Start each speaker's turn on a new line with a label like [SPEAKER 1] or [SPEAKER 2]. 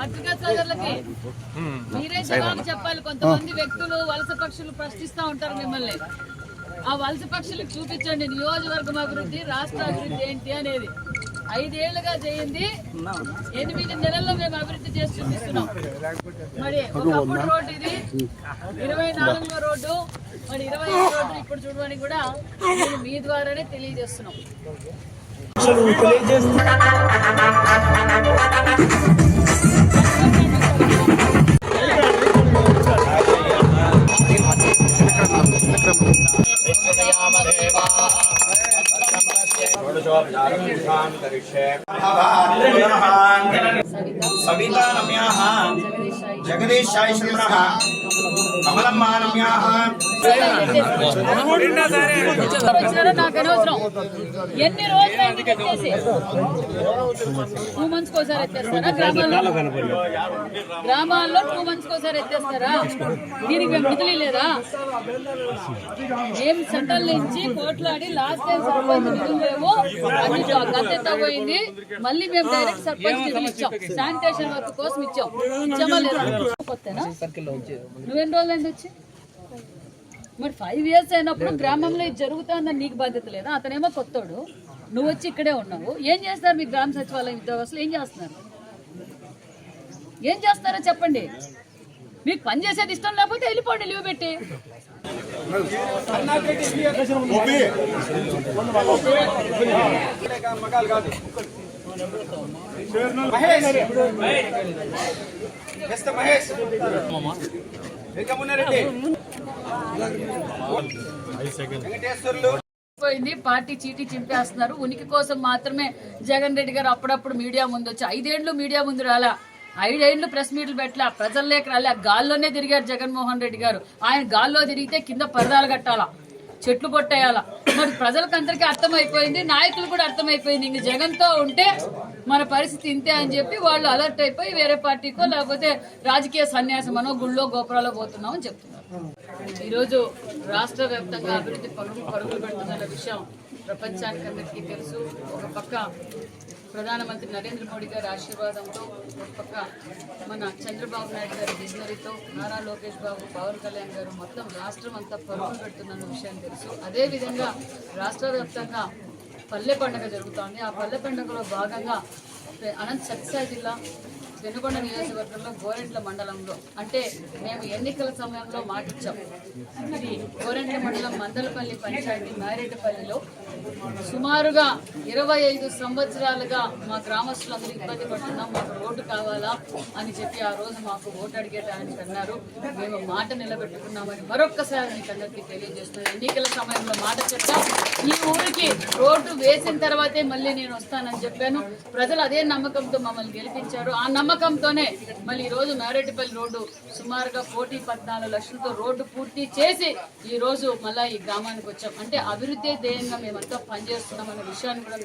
[SPEAKER 1] పత్రికా సోదరులకి మీరే జవాబు చెప్పాలి. కొంతమంది వ్యక్తులు వలస పక్షులు ప్రశ్నిస్తూ ఉంటారు మిమ్మల్ని. ఆ వలస పక్షులకు చూపించండి నియోజకవర్గం అభివృద్ధి, రాష్ట్ర అభివృద్ధి ఏంటి అనేది. 5 ఏళ్లుగా చేయింది, 8 నెలల్లో మేము అభివృద్ధి చేసి చూపిస్తున్నాం. మరి ఒకప్పుడు రోడ్డు ఇది 24వ రోడ్డు, మరి 25వ రోడ్డు ఇప్పుడు చూడమని కూడా నేను మీ ద్వారానే తెలియజేస్తున్నాం.
[SPEAKER 2] सविता नम्याः जगदीश साई श्रीमणः कमलम्मा नम्याः
[SPEAKER 1] నాకు అనవసరం. ఎన్ని రోజులు అయింది ఎత్తేసి? 2 months కోసారి ఎత్తేస్తారా? గ్రామాల్లో 2 months కోసారి ఎత్తేస్తారా? దీనికి మేము విడుదల లేదా? ఏం సెంట్రల్ నుంచి కోట్లాడి లాస్ట్ టైం సర్పంచ్ నిధులు లేవు, అన్ని గద్దెత్తా పోయింది. మళ్ళీ మేము డైరెక్ట్ సర్పంచ్ నిధులు ఇచ్చాం, శానిటేషన్ వర్క్ కోసం ఇచ్చామా లేదా? కొత్తనా? నువ్వెన్ని రోజులు అయింది వచ్చి? మరి 5 years అయినప్పుడు గ్రామంలో ఇది జరుగుతుందని నీకు బాధ్యత లేదా? అతనేమో కొత్తోడు, నువ్వు వచ్చి ఇక్కడే ఉన్నావు. ఏం చేస్తారు మీ గ్రామ సచివాలయం ఉద్యోగస్తులు? ఏం చేస్తున్నారు? ఏం చేస్తారో చెప్పండి. మీకు పని చేసేది ఇష్టం లేకపోతే వెళ్ళిపోండి, లీవ్ పెట్టి. పోయింది, పార్టీ చీటీ చింపేస్తున్నారు. ఉనికి కోసం మాత్రమే జగన్ రెడ్డి గారు అప్పుడప్పుడు మీడియా ముందు వచ్చి 5 ఏళ్ళు మీడియా ముందు రాలా, 5 ఏళ్ళు ప్రెస్ మీట్లు పెట్టలే, ప్రజల్లోకి రాలే. గాల్లోనే తిరిగారు జగన్మోహన్ రెడ్డి గారు. ఆయన గాల్లో తిరిగితే కింద పరదాలు కట్టాలా, చెట్లు కొట్టేయాలా. మరి ప్రజలకు అందరికీ అర్థమైపోయింది, నాయకులు కూడా అర్థమైపోయింది. ఇంక జగన్తో ఉంటే మన పరిస్థితి ఇంతే అని చెప్పి వాళ్ళు అలర్ట్ అయిపోయి వేరే పార్టీకో లేకపోతే రాజకీయ సన్యాసమనో గుళ్ళో గోపురాలో పోతున్నామని చెప్తున్నారు. ఈరోజు రాష్ట్ర వ్యాప్తంగా అభివృద్ధి పరుగులు పెడుతున్న విషయం ప్రపంచానికి అందరికీ తెలుసు. ఒక పక్క ప్రధానమంత్రి నరేంద్ర మోడీ గారి ఆశీర్వాదంతో, ఒక పక్క మన చంద్రబాబు నాయుడు గారి విజనరీతో, నారా లోకేష్ బాబు, పవన్ కళ్యాణ్ గారు మొత్తం రాష్ట్రం అంతా పరుగులు పెడుతున్న విషయం తెలుసు. అదేవిధంగా రాష్ట్ర వ్యాప్తంగా పల్లె పండుగ జరుగుతోంది. ఆ పల్లె పండుగలో భాగంగా అనంత సత్యసాయి జిల్లా వెనుకొండ నియోజకవర్గంలో గోరెంట్ల మండలంలో, అంటే మేము ఎన్నికల సమయంలో మాటిచ్చాం, ఇది గోరెంట్ల మండలం మందలపల్లి పంచాయతీ మైరెడ్డిపల్లిలో సుమారుగా 25 సంవత్సరాలుగా మా గ్రామస్తులందరూ ఇబ్బంది పడుతున్నాం, మాకు రోడ్డు కావాలా అని చెప్పి ఆ రోజు మాకు ఓటు అడిగేటానికి అన్నారు. మేము మాట నిలబెట్టుకున్నామని మరొక్కసారి మీకు అందరికీ తెలియజేస్తున్నాం. ఎన్నికల సమయంలో మాట చెప్పాం, ఈ ఊరికి రోడ్డు వేసిన తర్వాతే మళ్ళీ నేను వస్తానని చెప్పాను. ప్రజలు అదే నమ్మకంతో మమ్మల్ని గెలిపించారు. ఆ నమ్మకంతోనే మళ్ళీ ఈరోజు మైరెడ్డిపల్లి రోడ్డు సుమారుగా 14 లక్షలతో రోడ్డు పూర్తి చేసి ఈ రోజు మళ్ళీ ఈ గ్రామానికి వచ్చాం. అంటే అభివృద్ధి ధ్యేయంగా మేమంతా పనిచేస్తున్నామన్న విషయాన్ని కూడా